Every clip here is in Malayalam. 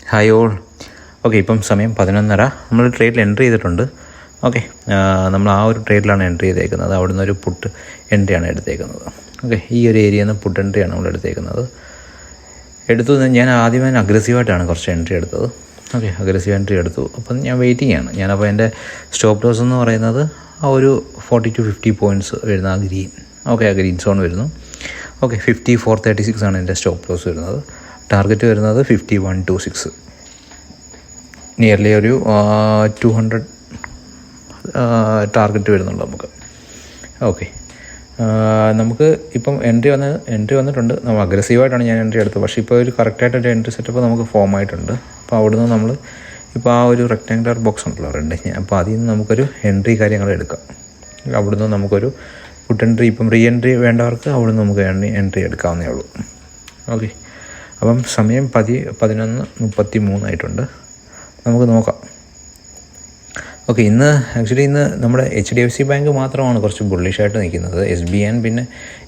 Hi all. ഓക്കെ, ഇപ്പം സമയം 11:30. നമ്മൾ ട്രേഡിൽ എൻട്രി ചെയ്തിട്ടുണ്ട്. ഓക്കെ, നമ്മൾ ആ ഒരു ട്രേഡിലാണ് എൻട്രി ചെയ്തേക്കുന്നത്. അവിടെ നിന്ന് ഒരു പുട്ട് എൻട്രിയാണ് എടുത്തേക്കുന്നത്. ഓക്കെ, ഈ ഒരു ഏരിയയിൽ നിന്ന് പുട്ട് എൻട്രിയാണ് നമ്മൾ എടുത്തേക്കുന്നത്. ഞാൻ ആദ്യമേ അഗ്രസീവായിട്ടാണ് കുറച്ച് എൻട്രി എടുത്തത്. ഓക്കെ, അഗ്രസീവ് എൻട്രി എടുത്തു. അപ്പം ഞാൻ വെയിറ്റിംഗ് ആണ്. ഞാനപ്പോൾ എൻ്റെ സ്റ്റോപ്പ് ലോസ് എന്ന് പറയുന്നത് ആ ഒരു 40 to 50 പോയിൻറ്റ്സ് വരുന്ന ആ ഗ്രീൻ. ഓക്കെ, ആ ഗ്രീൻ സോൺ വരുന്നു. ഓക്കെ, 54.36 ആണ് എൻ്റെ സ്റ്റോപ്പ് ലോസ് വരുന്നത്. ടാർഗറ്റ് വരുന്നത് 51.26, നിയർലി ഒരു 200 ടാർഗറ്റ് വരുന്നുണ്ട് നമുക്ക്. ഓക്കെ, നമുക്ക് ഇപ്പം എൻട്രി വന്നിട്ടുണ്ട്. നമ്മൾ അഗ്രസീവായിട്ടാണ് ഞാൻ എൻട്രി എടുത്തത്. പക്ഷേ ഇപ്പോൾ ഒരു കറക്റ്റായിട്ടൊരു എൻട്രി സെറ്റപ്പ് നമുക്ക് ഫോം ആയിട്ടുണ്ട്. അപ്പോൾ അവിടുന്ന് നമ്മൾ ഇപ്പോൾ ആ ഒരു റെക്റ്റാങ്കുലർ ബോക്സ് ഉണ്ടല്ലോ റെഡ്, അപ്പോൾ അതിൽ നിന്ന് നമുക്കൊരു എൻട്രി കാര്യങ്ങൾ എടുക്കാം. അവിടുന്ന് നമുക്കൊരു പുട്ട് എൻട്രി, ഇപ്പം റീ എൻട്രി വേണ്ടവർക്ക് അവിടുന്ന് നമുക്ക് എൻട്രി എടുക്കാവുന്നേ ഉള്ളൂ. ഓക്കെ, അപ്പം സമയം 11:33 ആയിട്ടുണ്ട്. നമുക്ക് നോക്കാം. ഓക്കെ, ഇന്ന് നമ്മുടെ HDFC ബാങ്ക് മാത്രമാണ് കുറച്ച് ബുള്ളിഷായിട്ട് നിൽക്കുന്നത്. SBI പിന്നെ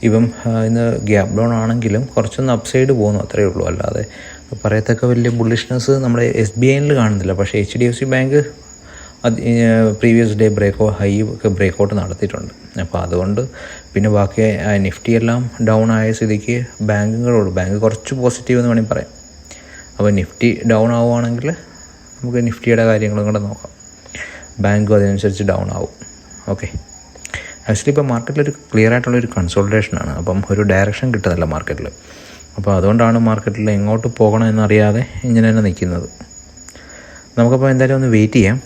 ഇപ്പം ഇന്ന് ഗ്യാപ് ഡൗൺ ആണെങ്കിലും കുറച്ചൊന്ന് അപ്സൈഡ് പോകുന്നു, അത്രയേ ഉള്ളൂ. അല്ലാതെ പറയത്തക്ക വലിയ ബുള്ളിഷ്നെസ് നമ്മുടെ SBIയിൽ കാണുന്നില്ല. പക്ഷേ HDFC bank previous day high ഒക്കെ ബ്രേക്കൗട്ട് നടത്തിയിട്ടുണ്ട്. അപ്പോൾ അതുകൊണ്ട് പിന്നെ ബാക്കി നിഫ്റ്റി എല്ലാം ഡൗൺ ആയ സ്ഥിതിക്ക് ബാങ്ക് കുറച്ച് പോസിറ്റീവ് എന്ന് വേണമെങ്കിൽ പറയാം. അപ്പോൾ നിഫ്റ്റി ഡൗൺ ആവുകയാണെങ്കിൽ നമുക്ക് നിഫ്റ്റിയുടെ കാര്യങ്ങളും കൂടെ നോക്കാം. ബാങ്കും അതിനനുസരിച്ച് ഡൗൺ ആവും. ഓക്കെ, ആക്ച്വലി ഇപ്പോൾ മാർക്കറ്റിലൊരു ക്ലിയർ ആയിട്ടുള്ളൊരു കൺസോൾട്ടേഷനാണ്. അപ്പം ഒരു ഡയറക്ഷൻ കിട്ടുന്നില്ല മാർക്കറ്റിൽ. അപ്പോൾ അതുകൊണ്ടാണ് മാർക്കറ്റിൽ എങ്ങോട്ട് പോകണം എന്നറിയാതെ ഇങ്ങനെ തന്നെ നിൽക്കുന്നത്. നമുക്കപ്പോൾ എന്തായാലും ഒന്ന് വെയിറ്റ് ചെയ്യാം.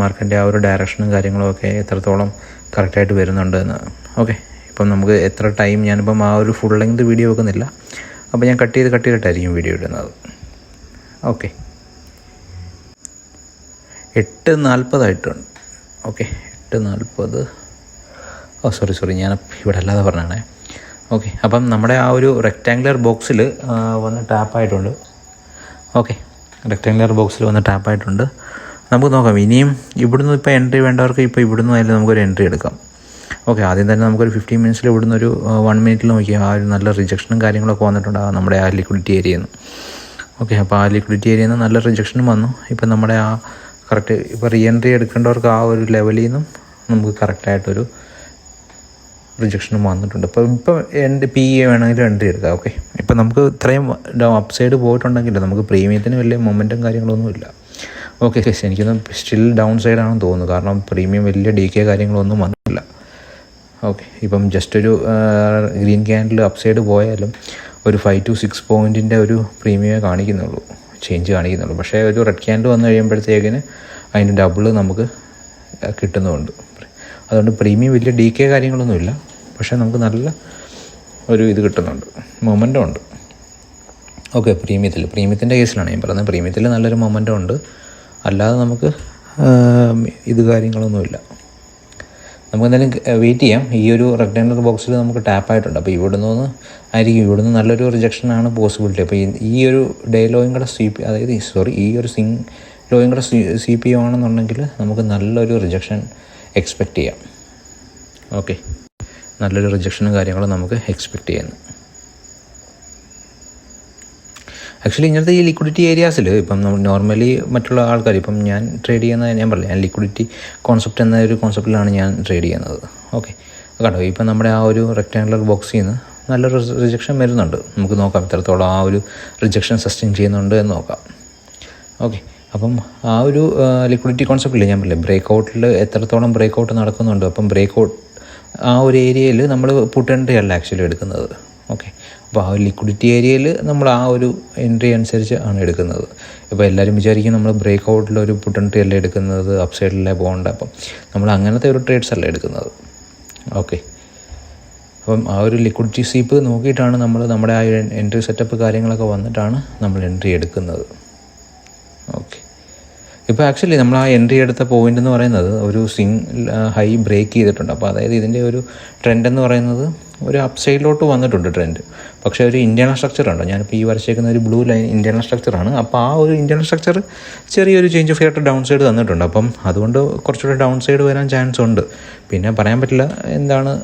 മാർക്കറ്റിൻ്റെ ആ ഒരു ഡയറക്ഷനും കാര്യങ്ങളും ഒക്കെ എത്രത്തോളം കറക്റ്റായിട്ട് വരുന്നുണ്ട് എന്ന്. ഓക്കെ, ഇപ്പം നമുക്ക് എത്ര ടൈം, ഞാനിപ്പം ആ ഒരു ഫുൾ ലെങ്ത് വീഡിയോ വെക്കുന്നില്ല. അപ്പോൾ ഞാൻ കട്ട് ചെയ്തിട്ടായിരിക്കും വീഡിയോ ഇടുന്നത്. ഓക്കെ, 8:40 ആയിട്ടുണ്ട്. ഓക്കെ, 8:40. സോറി, ഞാൻ ഇവിടെ അല്ലാതെ പറഞ്ഞാണേ. ഓക്കെ, അപ്പം നമ്മുടെ ആ ഒരു റെക്റ്റാങ്കുലർ ബോക്സിൽ വന്ന് ടാപ്പായിട്ടുണ്ട്. ഓക്കെ, റെക്റ്റാങ്കുലർ ബോക്സിൽ വന്ന് ടാപ്പായിട്ടുണ്ട്. നമുക്ക് നോക്കാം. ഇനിയും ഇവിടുന്ന് ഇപ്പോൾ എൻട്രി വേണ്ടവർക്ക് ഇപ്പോൾ ഇവിടുന്ന് ആയാലും നമുക്കൊരു എൻട്രി എടുക്കാം. ഓക്കെ, ആദ്യം തന്നെ നമുക്കൊരു 15 മിനിറ്റ്സിൽ ഇവിടുന്ന് ഒരു 1 മിനിറ്റിൽ നോക്കിയാൽ ആ ഒരു നല്ല റിജക്ഷനും കാര്യങ്ങളൊക്കെ വന്നിട്ടുണ്ട് നമ്മുടെ ആ ലിക്വിഡിറ്റി ഏരിയയിൽ നിന്ന്. ഓക്കെ, അപ്പോൾ ആ ലിക്വിഡിറ്റി ഏരിയയിൽ നിന്ന് നല്ല റിജക്ഷനും വന്നു. ഇപ്പം നമ്മുടെ ആ കറക്റ്റ് ഇപ്പോൾ റീ എൻട്രി എടുക്കേണ്ടവർക്ക് ആ ഒരു ലെവലിൽ നിന്നും നമുക്ക് കറക്റ്റായിട്ടൊരു റിജക്ഷനും വന്നിട്ടുണ്ട്. ഇപ്പോൾ PE വേണമെങ്കിലും എൻട്രി എടുക്കാം. ഓക്കെ, ഇപ്പം നമുക്ക് ഇത്രയും അപ്സൈഡ് പോയിട്ടുണ്ടെങ്കിൽ നമുക്ക് പ്രീമിയത്തിന് വലിയ മൊമെൻറ്റും കാര്യങ്ങളൊന്നുമില്ല. ഓക്കെ, എനിക്കൊന്നും സ്റ്റിൽ ഡൗൺ സൈഡാണെന്ന് തോന്നുന്നു. കാരണം പ്രീമിയം വലിയ DK കാര്യങ്ങളൊന്നും വന്നിട്ടില്ല. ഓക്കെ, ഇപ്പം ജസ്റ്റ് ഒരു ഗ്രീൻ ക്യാൻഡിൽ അപ്സൈഡ് പോയാലും ഒരു 5 to 6 പോയിൻറ്റിൻ്റെ ഒരു പ്രീമിയമേ ചേഞ്ച് കാണിക്കുന്നുള്ളൂ. പക്ഷേ ഒരു റെഡ് ക്യാൻഡിൽ വന്നു കഴിയുമ്പോഴത്തേക്കിന് അതിൻ്റെ ഡബിള് നമുക്ക് കിട്ടുന്നുമുണ്ട്. അതുകൊണ്ട് പ്രീമിയം വലിയ DK കാര്യങ്ങളൊന്നുമില്ല. പക്ഷേ നമുക്ക് നല്ല ഒരു ഇത് കിട്ടുന്നുണ്ട്, മൊമെൻറ്റം ഉണ്ട്. ഓക്കെ, പ്രീമിയത്തിൻ്റെ കേസിലാണ് ഞാൻ പറയുന്നത്. പ്രീമിയത്തിൽ നല്ലൊരു മൊമെൻറ്റം ഉണ്ട്. അല്ലാതെ നമുക്ക് ഇത് കാര്യങ്ങളൊന്നുമില്ല. നമുക്ക് എന്തായാലും വെയിറ്റ് ചെയ്യാം. ഈ ഒരു റെക്റ്റാങ്കുലർ ബോക്സിൽ നമുക്ക് ടാപ്പായിട്ടുണ്ട്. അപ്പോൾ ഇവിടുന്ന് നല്ലൊരു റിജക്ഷനാണ് പോസിബിലിറ്റി. അപ്പോൾ ഈ ഒരു ഡേ ലോയും കൂടെ ഈ ഒരു ലോയും കൂടെ CP ആണെന്നുണ്ടെങ്കിൽ നമുക്ക് നല്ലൊരു റിജക്ഷൻ എക്സ്പെക്റ്റ് ചെയ്യാം. ഓക്കെ, നല്ലൊരു റിജക്ഷനും കാര്യങ്ങളും നമുക്ക് എക്സ്പെക്റ്റ് ചെയ്യുന്നു. ആക്ച്വലി ഇങ്ങനത്തെ ഈ ലിക്വിഡിറ്റി ഏരിയാസിൽ ഇപ്പം നമ്മൾ നോർമലി മറ്റുള്ള ആൾക്കാർ, ഇപ്പം ഞാൻ ട്രേഡ് ചെയ്യുന്നത് ഞാൻ പറഞ്ഞില്ല, ഞാൻ ലിക്വിഡിറ്റി കോൺസെപ്റ്റ് എന്ന ഒരു കോൺസെപ്റ്റിലാണ് ഞാൻ ട്രേഡ് ചെയ്യുന്നത്. ഓക്കെ, കണ്ടോ, ഇപ്പം നമ്മുടെ ആ ഒരു റെക്റ്റാങ്കുലർ ബോക്സിൽ നിന്ന് നല്ലൊരു റിജക്ഷൻ വരുന്നുണ്ട്. നമുക്ക് നോക്കാം എത്രത്തോളം ആ ഒരു റിജക്ഷൻ സസ്റ്റെയിൻ ചെയ്യുന്നുണ്ട് എന്ന് നോക്കാം. ഓക്കെ, അപ്പം ആ ഒരു ലിക്വിഡിറ്റി കോൺസെപ്റ്റിൽ ഞാൻ പറഞ്ഞില്ലേ, ബ്രേക്കൗട്ടിൽ എത്രത്തോളം ബ്രേക്കൗട്ട് നടക്കുന്നുണ്ട്. അപ്പം ആ ഒരു ഏരിയയിൽ നമ്മൾ പുട്ട് എൻട്രി അല്ല ആക്ച്വലി എടുക്കുന്നത്. ഓക്കെ, അപ്പോൾ ആ ലിക്വിഡിറ്റി ഏരിയയിൽ നമ്മൾ ആ ഒരു എൻട്രി അനുസരിച്ച് ആണ് എടുക്കുന്നത്. ഇപ്പോൾ എല്ലാവരും വിചാരിക്കും നമ്മൾ ബ്രേക്കൗട്ടിലൊരു പുട്ട് എൻട്രി അല്ല എടുക്കുന്നത്, അപ്സൈഡിലേ പോകേണ്ട. അപ്പം നമ്മൾ അങ്ങനത്തെ ഒരു ട്രേഡ്സ് അല്ല എടുക്കുന്നത്. ഓക്കെ, അപ്പം ആ ഒരു ലിക്വിഡിറ്റി സ്വീപ്പ് നോക്കിയിട്ടാണ് നമ്മുടെ ആ എൻട്രി സെറ്റപ്പ് കാര്യങ്ങളൊക്കെ വന്നിട്ടാണ് നമ്മൾ എൻട്രി എടുക്കുന്നത്. ഓക്കെ, ഇപ്പോൾ ആക്ച്വലി നമ്മൾ ആ എൻട്രി എടുത്ത പോയിൻ്റ് എന്ന് പറയുന്നത് ഒരു ഹൈ ബ്രേക്ക് ചെയ്തിട്ടുണ്ട്. അപ്പോൾ അതായത് ഇതിൻ്റെ ഒരു ട്രെൻഡ് എന്ന് പറയുന്നത് ഒരു അപ്സൈഡിലോട്ട് വന്നിട്ടുണ്ട് ട്രെൻഡ്. പക്ഷേ ഒരു ഇൻറ്റേർണൽ സ്ട്രക്ചർ ഉണ്ട്. ഞാനിപ്പോൾ ഈ വരച്ചേക്കുന്ന ഒരു ബ്ലൂ ലൈൻ ഇൻറ്റേർണൽ സ്ട്രക്ചറാണ്. അപ്പോൾ ആ ഒരു ഇൻറ്റേർണൽ സ്ട്രക്ചർ ചെറിയൊരു ചേഞ്ച് ഓഫ് ആയിട്ട് ഡൗൺ സൈഡ് തന്നിട്ടുണ്ട്. അപ്പം അതുകൊണ്ട് കുറച്ചുകൂടെ ഡൗൺ സൈഡ് വരാൻ ചാൻസ് ഉണ്ട്. പിന്നെ പറയാൻ പറ്റില്ല എന്താണ്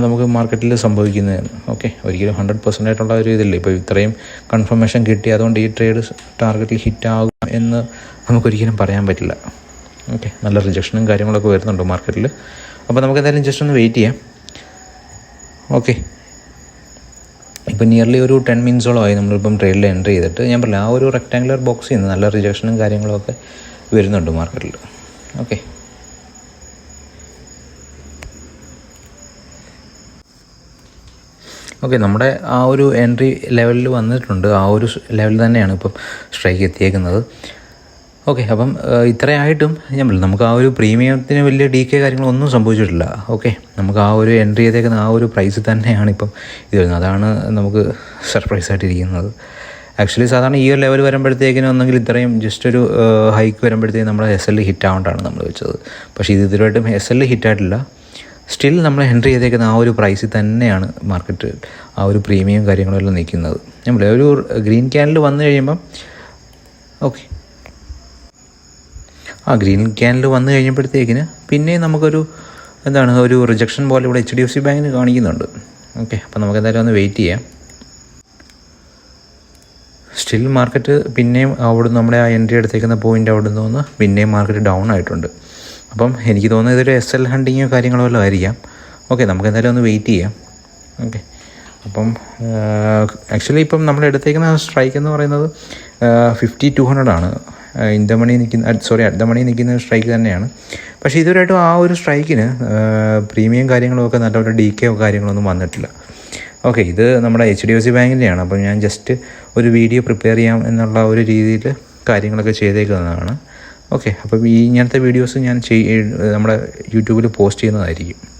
നമുക്ക് മാർക്കറ്റിൽ സംഭവിക്കുന്നതാണ്. ഓക്കെ, ഒരിക്കലും 100% ആയിട്ടുള്ള ഒരു ഇതില്ല. ഇപ്പോൾ ഇത്രയും കൺഫർമേഷൻ കിട്ടി, അതുകൊണ്ട് ഈ ട്രേഡ് ടാർഗറ്റിൽ ഹിറ്റാകും എന്ന് നമുക്കൊരിക്കലും പറയാൻ പറ്റില്ല. ഓക്കെ, നല്ല റിജക്ഷനും കാര്യങ്ങളൊക്കെ വരുന്നുണ്ട് മാർക്കറ്റിൽ. അപ്പോൾ നമുക്ക് എന്തായാലും ജസ്റ്റ് ഒന്ന് വെയിറ്റ് ചെയ്യാം. ഓക്കെ, ഇപ്പം നിയർലി ഒരു 10 മിനിറ്റ്സോളമായി നമ്മളിപ്പം ട്രേഡിൽ എൻട്രി ചെയ്തിട്ട്. ഞാൻ പറഞ്ഞില്ല, ആ ഒരു റെക്ടാങ്കുലർ ബോക്സിൽ നിന്ന് നല്ല റിജക്ഷനും കാര്യങ്ങളൊക്കെ വരുന്നുണ്ട് മാർക്കറ്റിൽ. ഓക്കെ, നമ്മുടെ ആ ഒരു എൻട്രി ലെവലിൽ വന്നിട്ടുണ്ട്. ആ ഒരു ലെവലിൽ തന്നെയാണ് ഇപ്പം സ്ട്രൈക്ക് എത്തിയേക്കുന്നത്. ഓക്കെ, അപ്പം ഇത്രയായിട്ടും ഞാൻ പറഞ്ഞു, നമുക്ക് ആ ഒരു പ്രീമിയത്തിന് വലിയ DK കാര്യങ്ങളൊന്നും സംഭവിച്ചിട്ടില്ല. ഓക്കെ, നമുക്ക് ആ ഒരു എൻട്രി ചെയ്തേക്കുന്ന ആ ഒരു പ്രൈസ് തന്നെയാണ് ഇപ്പം ഇത് വരുന്നത്. അതാണ് നമുക്ക് സർപ്രൈസ് ആയിട്ടിരിക്കുന്നത്. ആക്ച്വലി സാധാരണ ഈ ഒരു ലെവൽ വരുമ്പോഴത്തേക്കിനും ഒന്നെങ്കിൽ ഇത്രയും ജസ്റ്റ് ഒരു ഹൈക്ക് വരുമ്പോഴത്തേക്കും നമ്മുടെ SL ഹിറ്റ് ആവേണ്ടതാണ് നമ്മൾ വെച്ചത്. പക്ഷേ ഇത് ഇതുവരെയായിട്ടും SL ഹിറ്റായിട്ടില്ല. സ്റ്റിൽ നമ്മൾ എൻട്രി ചെയ്തേക്കുന്ന ആ ഒരു പ്രൈസിൽ തന്നെയാണ് മാർക്കറ്റ് ആ ഒരു പ്രീമിയം കാര്യങ്ങളെല്ലാം നിൽക്കുന്നത്. നമ്മൾ ഒരു ഗ്രീൻ ക്യാനിൽ വന്നു കഴിയുമ്പം ഓക്കെ, ആ ഗ്രീൻ ക്യാനിൽ വന്നു കഴിഞ്ഞപ്പോഴത്തേക്കിന് പിന്നെയും നമുക്കൊരു ഒരു റിജക്ഷൻ പോലെ ഇവിടെ HDFC ബാങ്കിന് കാണിക്കുന്നുണ്ട്. ഓക്കെ, അപ്പോൾ നമുക്ക് എന്തായാലും ഒന്ന് വെയിറ്റ് ചെയ്യാം. സ്റ്റിൽ മാർക്കറ്റ് പിന്നെയും നമ്മുടെ ആ എൻട്രി എടുത്തേക്കുന്ന പോയിൻ്റ് അവിടെ നിന്ന് പിന്നെയും മാർക്കറ്റ് ഡൗൺ ആയിട്ടുണ്ട്. അപ്പം എനിക്ക് തോന്നുന്നത് ഇതൊരു SL ഹണ്ടിങ്ങോ കാര്യങ്ങളോ വല്ലതും ആയിരിക്കാം. ഓക്കെ, നമുക്ക് എന്തായാലും ഒന്ന് വെയിറ്റ് ചെയ്യാം. ഓക്കെ, അപ്പം ആക്ച്വലി ഇപ്പം നമ്മൾ എടുത്തേക്കുന്ന സ്ട്രൈക്ക് എന്ന് പറയുന്നത് 5200 ആണ്. അറ്റ് ദ മണി നിൽക്കുന്ന സ്ട്രൈക്ക് തന്നെയാണ്. പക്ഷേ ഇതുവരെയായിട്ടും ആ ഒരു സ്ട്രൈക്കിന് പ്രീമിയം കാര്യങ്ങളൊക്കെ നല്ലപോലെ DK കാര്യങ്ങളൊന്നും വന്നിട്ടില്ല. ഓക്കെ, ഇത് നമ്മുടെ HDFC ബാങ്കിൻ്റെയാണ്. അപ്പം ഞാൻ ജസ്റ്റ് ഒരു വീഡിയോ പ്രിപ്പയർ ചെയ്യാം എന്നുള്ള ഒരു രീതിയിൽ കാര്യങ്ങളൊക്കെ ചെയ്തേക്കുന്നതാണ്. ഓക്കെ, അപ്പോൾ ഇങ്ങനത്തെ വീഡിയോസ് ഞാൻ നമ്മുടെ യൂട്യൂബിൽ പോസ്റ്റ് ചെയ്യുന്നതായിരിക്കും.